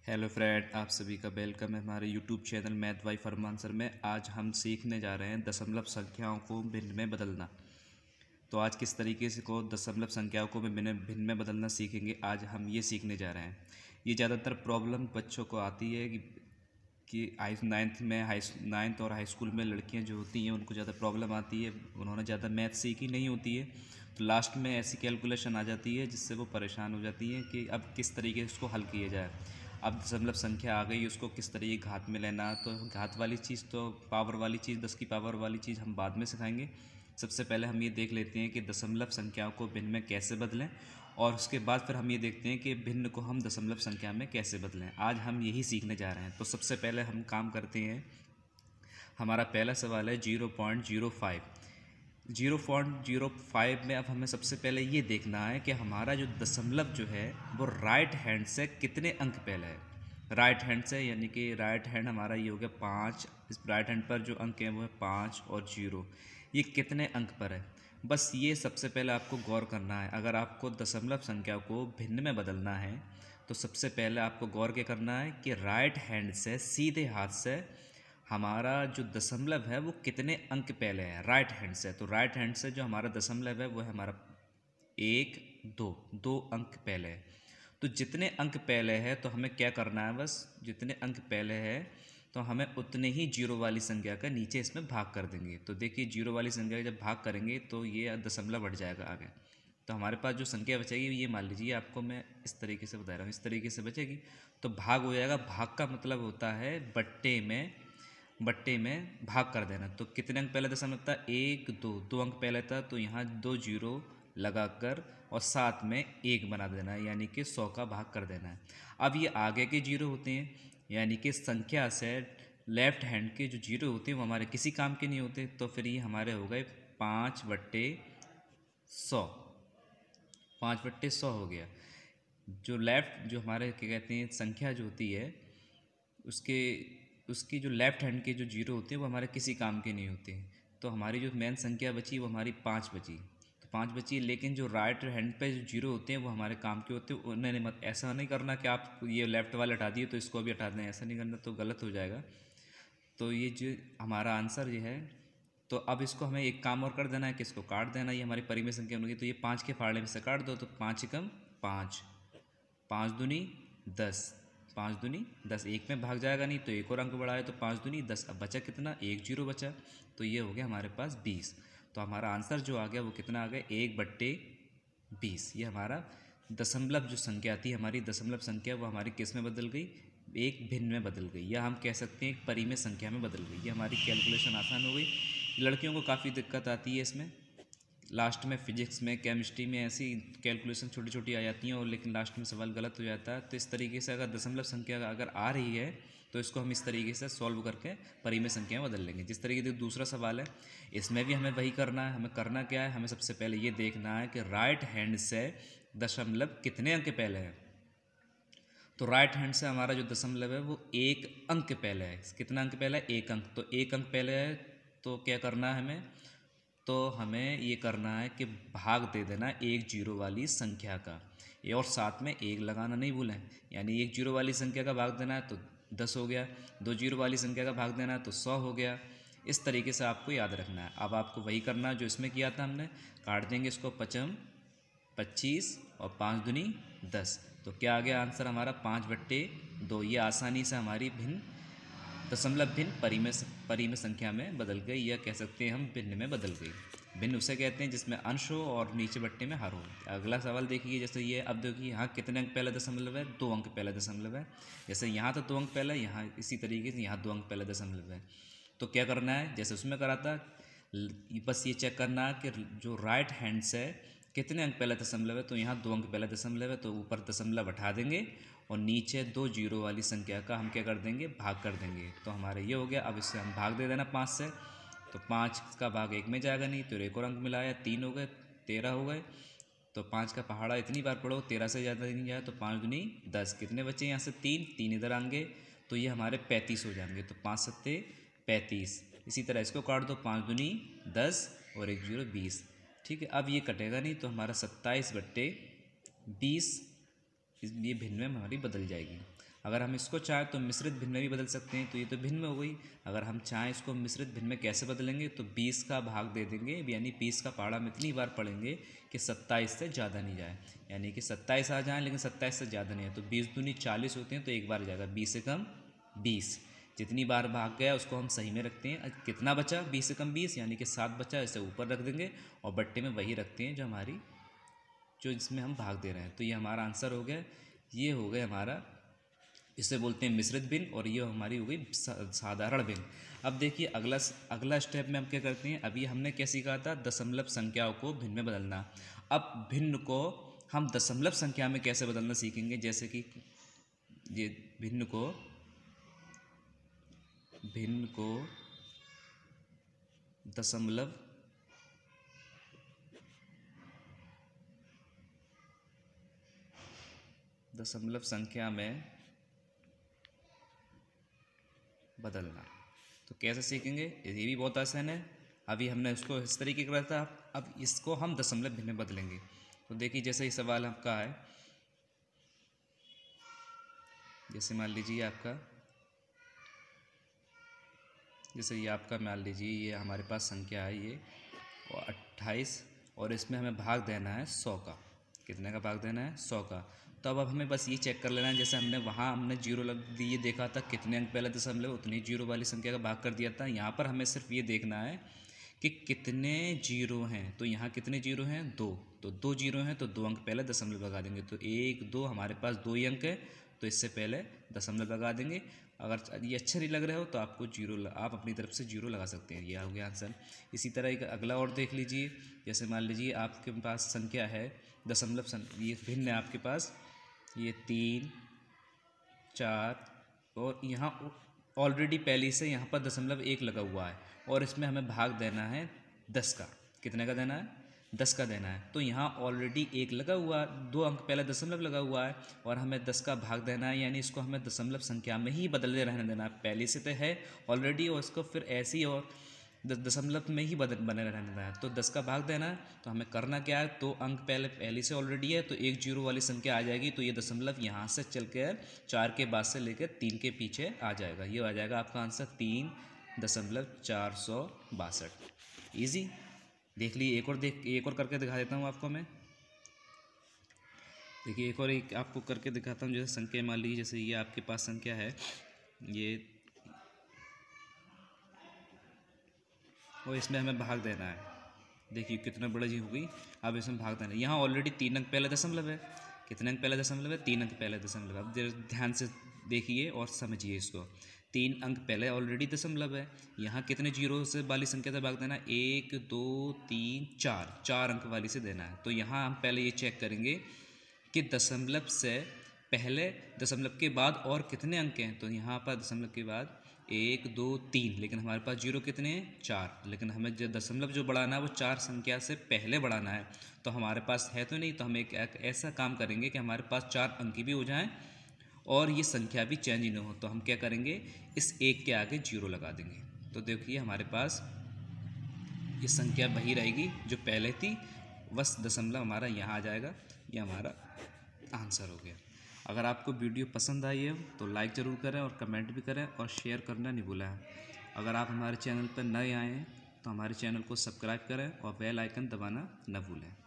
Hello friend, आप सभी का वेलकम है हमारे यूट्यूब चैनल मैथ बाय फरमान सर में। आज हम सीखने जा रहे हैं दशमलव संख्याओं को भिन्न में बदलना। तो आज किस तरीके से को दशमलव संख्याओं को भिन्न में बदलना सीखेंगे। आज हम ये सीखने जा रहे हैं। ये ज़्यादातर प्रॉब्लम बच्चों को आती है कि नाइन्थ और हाई स्कूल में लड़कियां जो होती हैं उनको ज़्यादा प्रॉब्लम आती है। उन्होंने ज़्यादा मैथ सीखी नहीं होती है, तो लास्ट में ऐसी कैलकुलेशन आ जाती है जिससे वो परेशान हो जाती हैं कि अब किस तरीके से उसको हल किया जाए। अब दशमलव संख्या आ गई, उसको किस तरीके घात में लेना। तो घात वाली चीज़, तो पावर वाली चीज़, 10 की पावर वाली चीज़ हम बाद में सिखाएंगे। सबसे पहले हम ये देख लेते हैं कि दशमलव संख्याओं को भिन्न में कैसे बदलें, और उसके बाद फिर हम ये देखते हैं कि भिन्न को हम दशमलव संख्या में कैसे बदलें। आज हम यही सीखने जा रहे हैं। तो सबसे पहले हम काम करते हैं। हमारा पहला सवाल है 0.05। 0.05 में अब हमें सबसे पहले ये देखना है कि हमारा जो दशमलव जो है वो राइट हैंड से कितने अंक पहले है। राइट हैंड से यानी कि राइट हैंड हमारा ये हो गया 5। इस राइट हैंड पर जो अंक हैं वो है 5 और 0। ये कितने अंक पर है, बस ये सबसे पहले आपको गौर करना है। अगर आपको दशमलव संख्या को भिन्न में बदलना है तो सबसे पहले आपको गौर क्या करना है कि राइट हैंड से सीधे हाथ से हमारा जो दशमलव है वो कितने अंक पहले है राइट हैंड से। तो राइट हैंड से जो हमारा दशमलव है वो है हमारा 1, 2 अंक पहले है। तो जितने अंक पहले है तो हमें क्या करना है, बस जितने अंक पहले है तो हमें उतने ही जीरो वाली संख्या का नीचे इसमें भाग कर देंगे। तो देखिए, जीरो वाली संख्या का जब भाग करेंगे तो ये दशमलव बढ़ जाएगा आगे। तो हमारे पास जो संख्या बचेगी, ये मान लीजिए आपको मैं इस तरीके से बता रहा हूँ, इस तरीके से बचेगी तो भाग हो जाएगा। भाग का मतलब होता है बट्टे में भाग कर देना। तो कितने अंक पहले दशमलव था, 1, 2 अंक पहले था, तो यहाँ 2 जीरो लगाकर और साथ में 1 बना देना है, यानी कि 100 का भाग कर देना है। अब ये आगे के जीरो होते हैं, यानी कि संख्या से लेफ्ट हैंड के जो जीरो होते हैं वो हमारे किसी काम के नहीं होते। तो फिर ये हमारे हो गए 5/100। 5/100 हो गया। जो लेफ्ट, जो हमारे क्या कहते हैं, संख्या जो होती है उसके उसकी जो लेफ्ट हैंड के जो जीरो होते हैं वो हमारे किसी काम के नहीं होते। तो हमारी जो मेन संख्या बची वो हमारी 5 बची। तो 5 बची, लेकिन जो राइट हैंड पे जो जीरो होते हैं वो हमारे काम के होते हैं। उन्हें मत ऐसा नहीं करना कि आप ये लेफ्ट वाले हटा दिए तो इसको भी हटा दें, ऐसा नहीं करना, तो गलत हो जाएगा। तो ये जो हमारा आंसर ये है। तो अब इसको हमें एक काम और कर देना है कि इसको काट देना। ये हमारी परिमेय संख्या होगी, तो ये 5 के फाड़े में से काट दो। तो 5 एकम 5, 5 दूनी 10, 5 दूनी 10, एक में भाग जाएगा नहीं तो एक और अंक बढ़ा है, तो 5 दूनी 10। अब बचा कितना, 1 जीरो बचा। तो ये हो गया हमारे पास 20। तो हमारा आंसर जो आ गया वो कितना आ गया, 1/20। ये हमारा दशमलव जो संख्या थी, हमारी दशमलव संख्या वो हमारी किस में बदल गई, एक भिन्न में बदल गई, या हम कह सकते हैं एक परिमेय संख्या में बदल गई। ये हमारी कैलकुलेशन आसान हो गई। लड़कियों को काफ़ी दिक्कत आती है इसमें, लास्ट में फिजिक्स में, केमिस्ट्री में ऐसी कैलकुलेशन छोटी छोटी आ जाती हैं और लेकिन लास्ट में सवाल गलत हो जाता है। तो इस तरीके से अगर दशमलव संख्या अगर आ रही है तो इसको हम इस तरीके से सॉल्व करके परिमेय संख्या में बदल लेंगे। जिस तरीके से दूसरा सवाल है, इसमें भी हमें वही करना है। हमें करना क्या है, हमें सबसे पहले ये देखना है कि राइट हैंड से दशमलव कितने अंक पहले है। तो राइट हैंड से हमारा जो दशमलव है वो 1 अंक पहले है। कितना अंक पहले है, 1 अंक। तो 1 अंक पहले है तो क्या करना है हमें, तो हमें ये करना है कि भाग दे देना एक जीरो वाली संख्या का, ये और साथ में 1 लगाना नहीं भूलें। यानी 1 जीरो वाली संख्या का भाग देना है तो 10 हो गया, 2 जीरो वाली संख्या का भाग देना है तो 100 हो गया। इस तरीके से आपको याद रखना है। अब आपको वही करना है जो इसमें किया था हमने। काट देंगे इसको, 5 25 और 5 दूनी 10। तो क्या आ गया आंसर हमारा, 5/2। ये आसानी से हमारी भिन्न दशमलव भिन्न परिमेय संख्या में बदल गई, या कह सकते हैं हम भिन्न में बदल गई। भिन्न उसे कहते हैं जिसमें अंश हो और नीचे बट्टे में हर हो। अगला सवाल देखिए, जैसे ये, अब देखिए यहाँ कितने अंक पहले दशमलव है, 2 अंक पहले दशमलव है। जैसे यहाँ तो 2 अंक पहले, यहाँ इसी तरीके से यहाँ 2 अंक पहले दशमलव है। तो क्या करना है, जैसे उसमें करा था, बस ये चेक करना कि जो राइट हैंड से कितने अंक पहले दशमलव है। तो यहाँ 2 अंक पहले दशमलव है, तो ऊपर दशमलव हटा देंगे और नीचे 2 जीरो वाली संख्या का हम क्या कर देंगे, भाग कर देंगे। तो हमारे ये हो गया। अब इससे हम भाग दे देना 5 से, तो 5 का भाग 1 में जाएगा नहीं, तो एक और अंक मिलाया, 3 हो गए, 13 हो गए। तो 5 का पहाड़ा इतनी बार पढ़ो, 13 से ज़्यादा नहीं जाए, तो 5 दूनी 10। कितने बचे यहाँ से, 3 इधर आएंगे तो ये हमारे 35 हो जाएंगे। तो 5 सत्ते 35। इसी तरह इसको काट दो, 5 दूनी 10 और 1 जीरो 20। ठीक है, अब ये कटेगा नहीं तो हमारा 27/20 ये भिन्न में हमारी बदल जाएगी। अगर हम इसको चाहें तो मिश्रित भिन्न में भी बदल सकते हैं, तो ये तो भिन्न में हो गई। अगर हम चाहें इसको मिश्रित भिन्न में कैसे बदलेंगे, तो 20 का भाग दे देंगे, यानी 20 का पहाड़ा हम इतनी बार पढ़ेंगे कि 27 से ज़्यादा नहीं जाए, यानी कि 27 आ जाए लेकिन 27 से ज़्यादा नहीं है। तो 20 दूनी 40 होते हैं, तो एक बार जाएगा, 20 से कम 20। जितनी बार भाग गया उसको हम सही में रखते हैं। कितना बचा, 20 से कम 20, यानी कि 7 बचा, इसे ऊपर रख देंगे और बट्टे में वही रखते हैं जो जिसमें हम भाग दे रहे हैं। तो ये हमारा आंसर हो गया। ये हो गया हमारा, इसे बोलते हैं मिश्रित भिन्न, और ये हमारी हो गई साधारण भिन्न। अब देखिए अगला स्टेप में हम क्या करते हैं। अभी हमने क्या सीखा था, दशमलव संख्याओं को भिन्न में बदलना। अब भिन्न को हम दशमलव संख्या में कैसे बदलना सीखेंगे। जैसे कि ये भिन्न को दशमलव संख्या में बदलना। तो कैसे सीखेंगे, ये भी बहुत आसान है। अभी हमने उसको इस तरीके करा था, अब इसको हम दशमलव भिन्न में बदलेंगे। तो देखिए जैसे ये सवाल आपका है, जैसे मान लीजिए आपका, जैसे ये आपका मान लीजिए ये हमारे पास संख्या है ये 28, और इसमें हमें भाग देना है 100 का। कितने का भाग देना है, 100 का। तो अब हमें बस ये चेक कर लेना है, जैसे हमने जीरो लग दिए देखा था, कितने अंक पहले दशमलव उतनी जीरो वाली संख्या का भाग कर दिया था। यहाँ पर हमें सिर्फ ये देखना है कि कितने जीरो हैं। तो यहाँ कितने जीरो हैं, 2। तो 2 जीरो हैं, तो 2 अंक पहले दशमलव लगा देंगे। तो 1 2 हमारे पास 2 ही अंक है, तो इससे पहले दशमलव लगा देंगे। अगर ये अच्छा नहीं लग रहा हो तो आपको आप अपनी तरफ से जीरो लगा सकते हैं। ये हो गया आंसर। इसी तरह एक अगला और देख लीजिए। जैसे मान लीजिए आपके पास संख्या है ये भिन्न है आपके पास, ये 3 4, और यहाँ ऑलरेडी पहले से यहाँ पर दशमलव 1 लगा हुआ है, और इसमें हमें भाग देना है 10 का। कितने का देना है, 10 का देना है। तो यहाँ ऑलरेडी 1 लगा हुआ है, 2 अंक पहले दशमलव लगा हुआ है, और हमें 10 का भाग देना है, यानी इसको हमें दशमलव संख्या में ही बदले रहने देना है। पहले से तो है ऑलरेडी, और इसको फिर ऐसे ही और दशमलव में ही बने रहने देना है। तो 10 का भाग देना है। तो हमें करना क्या है, 2 अंक पहले से ऑलरेडी है, तो 1 जीरो वाली संख्या आ जाएगी। तो ये दशमलव यहाँ से चल के 4 के बाद से लेकर 3 के पीछे आ जाएगा। ये आ जाएगा आपका आंसर 3.462। ईजी। देख लीजिए, एक और करके दिखा देता हूँ आपको मैं। देखिए एक आपको करके दिखाता हूँ। जैसे संख्या मान लीजिए, जैसे ये आपके पास संख्या है ये, और इसमें हमें भाग देना है। देखिए कितना बड़ा जी हो गई। अब इसमें भाग देना है। यहाँ ऑलरेडी 3 अंक पहले दशमलव है। कितने अंक पहले दशमलव है, 3 अंक पहले दशमलव है। अब ध्यान से देखिए और समझिए इसको। 3 अंक पहले ऑलरेडी दशमलव है। यहाँ कितने जीरो से वाली संख्या से भाग देना है, 1 2 3 4 अंक वाली से देना है। तो यहाँ हम पहले ये चेक करेंगे कि दशमलव से पहले दशमलव के बाद और कितने अंक हैं। तो यहाँ पर दशमलव के बाद 1 2 3, लेकिन हमारे पास जीरो कितने हैं, 4। लेकिन हमें जो दशमलव जो बढ़ाना है वो 4 संख्या से पहले बढ़ाना है। तो हमारे पास है तो नहीं, तो हम एक ऐसा काम करेंगे कि हमारे पास 4 अंक भी हो जाएं और ये संख्या भी चेंज न हो। तो हम क्या करेंगे, इस 1 के आगे जीरो लगा देंगे। तो देखिए हमारे पास ये संख्या वही रहेगी जो पहले थी, बस दशमलव हमारा यहाँ आ जाएगा। ये हमारा आंसर हो गया। अगर आपको वीडियो पसंद आई है तो लाइक ज़रूर करें और कमेंट भी करें और शेयर करना नहीं भूलें। अगर आप हमारे चैनल पर नए आए हैं तो हमारे चैनल को सब्सक्राइब करें और बेल आइकन दबाना न भूलें।